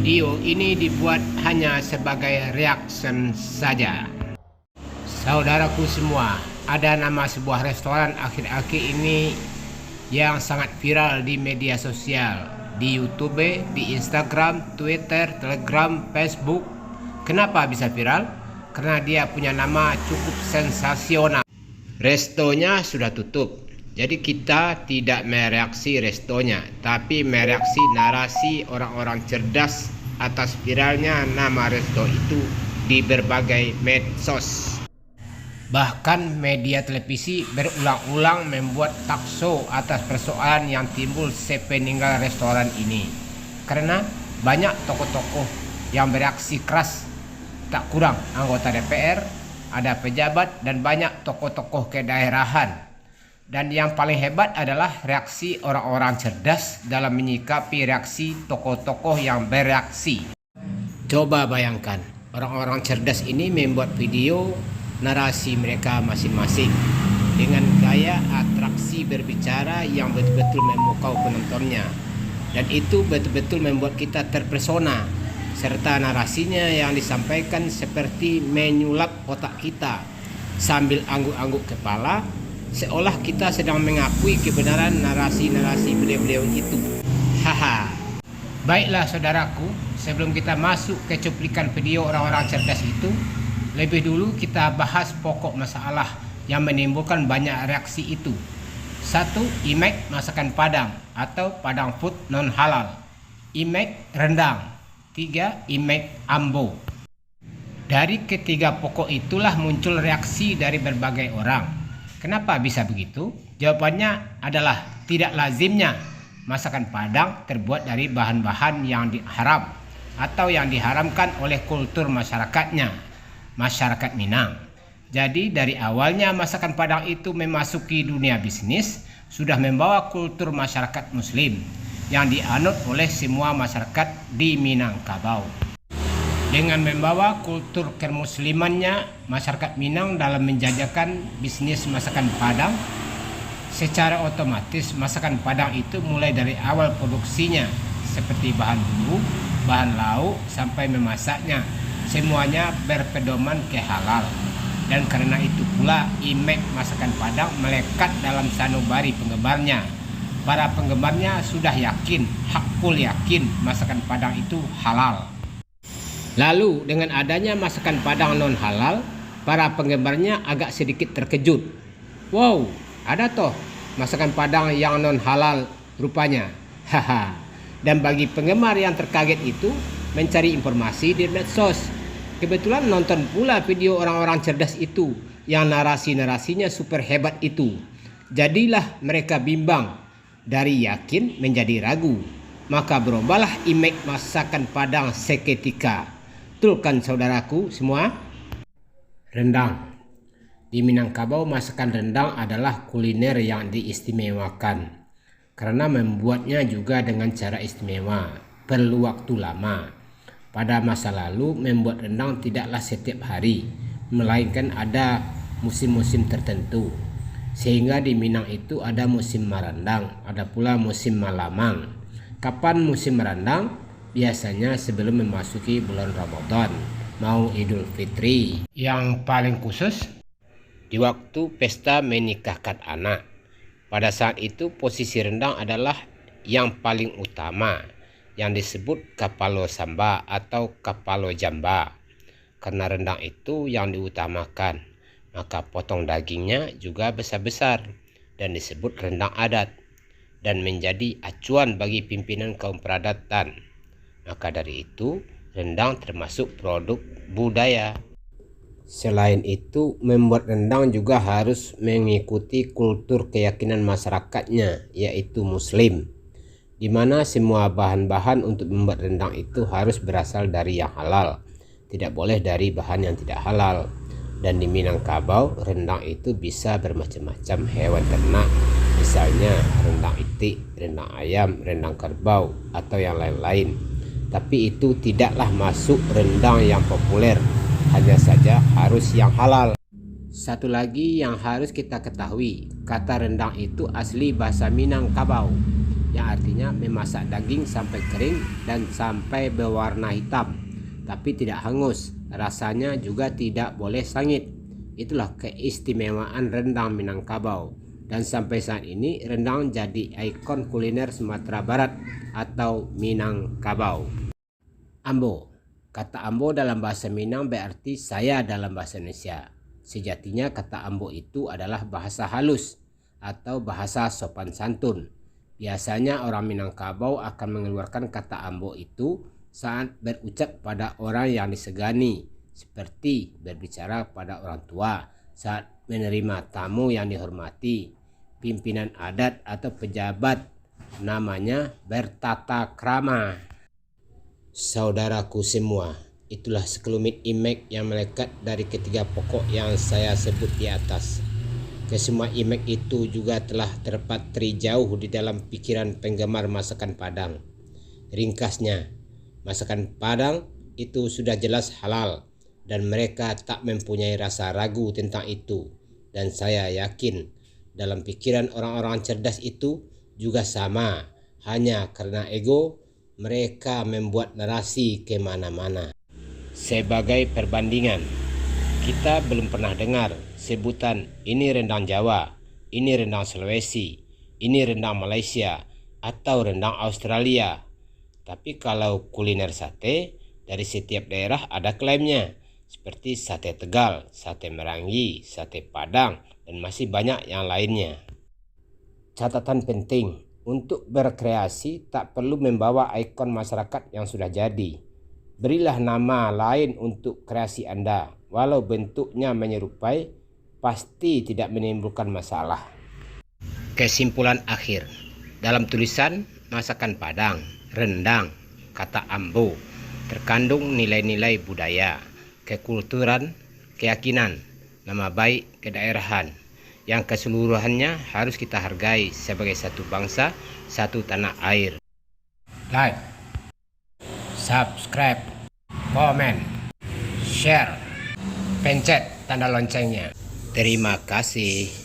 Video ini dibuat hanya sebagai reaction saja. Saudaraku semua, ada nama sebuah restoran akhir-akhir ini yang sangat viral di media sosial, di YouTube, di Instagram, Twitter, Telegram, Facebook. Kenapa bisa viral? Karena dia punya nama cukup sensasional. Restonya sudah tutup, jadi kita tidak mereaksi restonya, tapi mereaksi narasi orang-orang cerdas atas viralnya nama resto itu di berbagai medsos. Bahkan media televisi berulang-ulang membuat talkshow atas persoalan yang timbul sepeninggal restoran ini. Karena banyak tokoh-tokoh yang bereaksi keras, tak kurang anggota DPR, ada pejabat, dan banyak tokoh-tokoh kedaerahan. Dan yang paling hebat adalah reaksi orang-orang cerdas dalam menyikapi reaksi tokoh-tokoh yang bereaksi. Coba bayangkan, orang-orang cerdas ini membuat video narasi mereka masing-masing dengan gaya atraksi berbicara yang betul-betul memukau penontonnya, dan itu betul-betul membuat kita terpesona, serta narasinya yang disampaikan seperti menyulap otak kita sambil angguk-angguk kepala, seolah kita sedang mengakui kebenaran narasi-narasi beliau-beliau itu. Haha. Baiklah saudaraku, sebelum kita masuk ke cuplikan video orang-orang cerdas itu, lebih dulu kita bahas pokok masalah yang menimbulkan banyak reaksi itu. 1. Image masakan Padang atau Padang food non halal. Image rendang. 3. Image ambo. Dari ketiga pokok itulah muncul reaksi dari berbagai orang. Kenapa bisa begitu? Jawabannya adalah tidak lazimnya masakan Padang terbuat dari bahan-bahan yang haram atau yang diharamkan oleh kultur masyarakatnya, masyarakat Minang. Jadi dari awalnya masakan Padang itu memasuki dunia bisnis sudah membawa kultur masyarakat Muslim yang dianut oleh semua masyarakat di Minangkabau. Dengan membawa kultur kemuslimannya masyarakat Minang dalam menjajakan bisnis masakan Padang, secara otomatis masakan Padang itu mulai dari awal produksinya seperti bahan bumbu, bahan lauk sampai memasaknya, semuanya berpedoman ke halal. Dan karena itu pula image masakan Padang melekat dalam sanubari penggemarnya. Para penggemarnya sudah yakin, hakul yakin masakan Padang itu halal. Lalu dengan adanya masakan Padang non halal, para penggemarnya agak sedikit terkejut. Wow, ada toh masakan Padang yang non halal rupanya. Haha. Dan bagi penggemar yang terkaget itu mencari informasi di medsos. Kebetulan nonton pula video orang-orang cerdas itu yang narasi-narasinya super hebat itu. Jadilah mereka bimbang, dari yakin menjadi ragu. Maka berubahlah image masakan Padang seketika. Betul kan saudaraku semua? Rendang. Di Minangkabau masakan rendang adalah kuliner yang diistimewakan. Karena membuatnya juga dengan cara istimewa, perlu waktu lama. Pada masa lalu membuat rendang tidaklah setiap hari, melainkan ada musim-musim tertentu. Sehingga di Minang itu ada musim marandang, ada pula musim malamang. Kapan musim marandang? Biasanya sebelum memasuki bulan Ramadan, mau Idul Fitri. Yang paling khusus di waktu pesta menikahkan anak. Pada saat itu posisi rendang adalah yang paling utama, yang disebut kapalo samba atau kapalo jamba. Karena rendang itu yang diutamakan, maka potong dagingnya juga besar-besar dan disebut rendang adat dan menjadi acuan bagi pimpinan kaum peradatan. Maka dari itu rendang termasuk produk budaya. Selain itu, membuat rendang juga harus mengikuti kultur keyakinan masyarakatnya, yaitu Muslim, di mana semua bahan-bahan untuk membuat rendang itu harus berasal dari yang halal, tidak boleh dari bahan yang tidak halal. Dan di Minangkabau, rendang itu bisa bermacam-macam hewan ternak, misalnya rendang itik, rendang ayam, rendang kerbau, atau yang lain-lain. Tapi itu tidaklah masuk rendang yang populer, hanya saja harus yang halal. Satu lagi yang harus kita ketahui, kata rendang itu asli bahasa Minangkabau. yang artinya memasak daging sampai kering dan sampai berwarna hitam, tapi tidak hangus. Rasanya juga tidak boleh sangit. Itulah keistimewaan rendang Minangkabau. Dan sampai saat ini rendang jadi ikon kuliner Sumatera Barat atau Minangkabau. Ambo. Kata ambo dalam bahasa Minang berarti saya dalam bahasa Indonesia. Sejatinya kata ambo itu adalah bahasa halus atau bahasa sopan santun. Biasanya orang Minangkabau akan mengeluarkan kata ambo itu saat berucap pada orang yang disegani, seperti berbicara pada orang tua, saat menerima tamu yang dihormati, pimpinan adat atau pejabat, namanya bertata krama. Saudaraku semua, itulah sekelumit image yang melekat dari ketiga pokok yang saya sebut di atas. Kesemua image itu juga telah terpatri jauh di dalam pikiran penggemar masakan Padang. Ringkasnya, masakan Padang itu sudah jelas halal dan mereka tak mempunyai rasa ragu tentang itu. Dan saya yakin dalam pikiran orang-orang cerdas itu juga sama, hanya karena ego mereka membuat narasi kemana-mana. Sebagai perbandingan, kita belum pernah dengar sebutan ini rendang Jawa, ini rendang Sulawesi, ini rendang Malaysia, atau rendang Australia. Tapi kalau kuliner sate, dari setiap daerah ada klaimnya, seperti sate Tegal, sate Merangi, sate Padang, dan masih banyak yang lainnya. Catatan penting, untuk berkreasi tak perlu membawa ikon masyarakat yang sudah jadi. Berilah nama lain untuk kreasi Anda, walau bentuknya menyerupai, pasti tidak menimbulkan masalah. Kesimpulan akhir, dalam tulisan masakan Padang, rendang, kata ambo, terkandung nilai-nilai budaya, kekulturan, keyakinan, nama baik kedaerahan, yang keseluruhannya harus kita hargai sebagai satu bangsa, satu tanah air. Like, subscribe, komen, share, pencet tanda loncengnya. Terima kasih.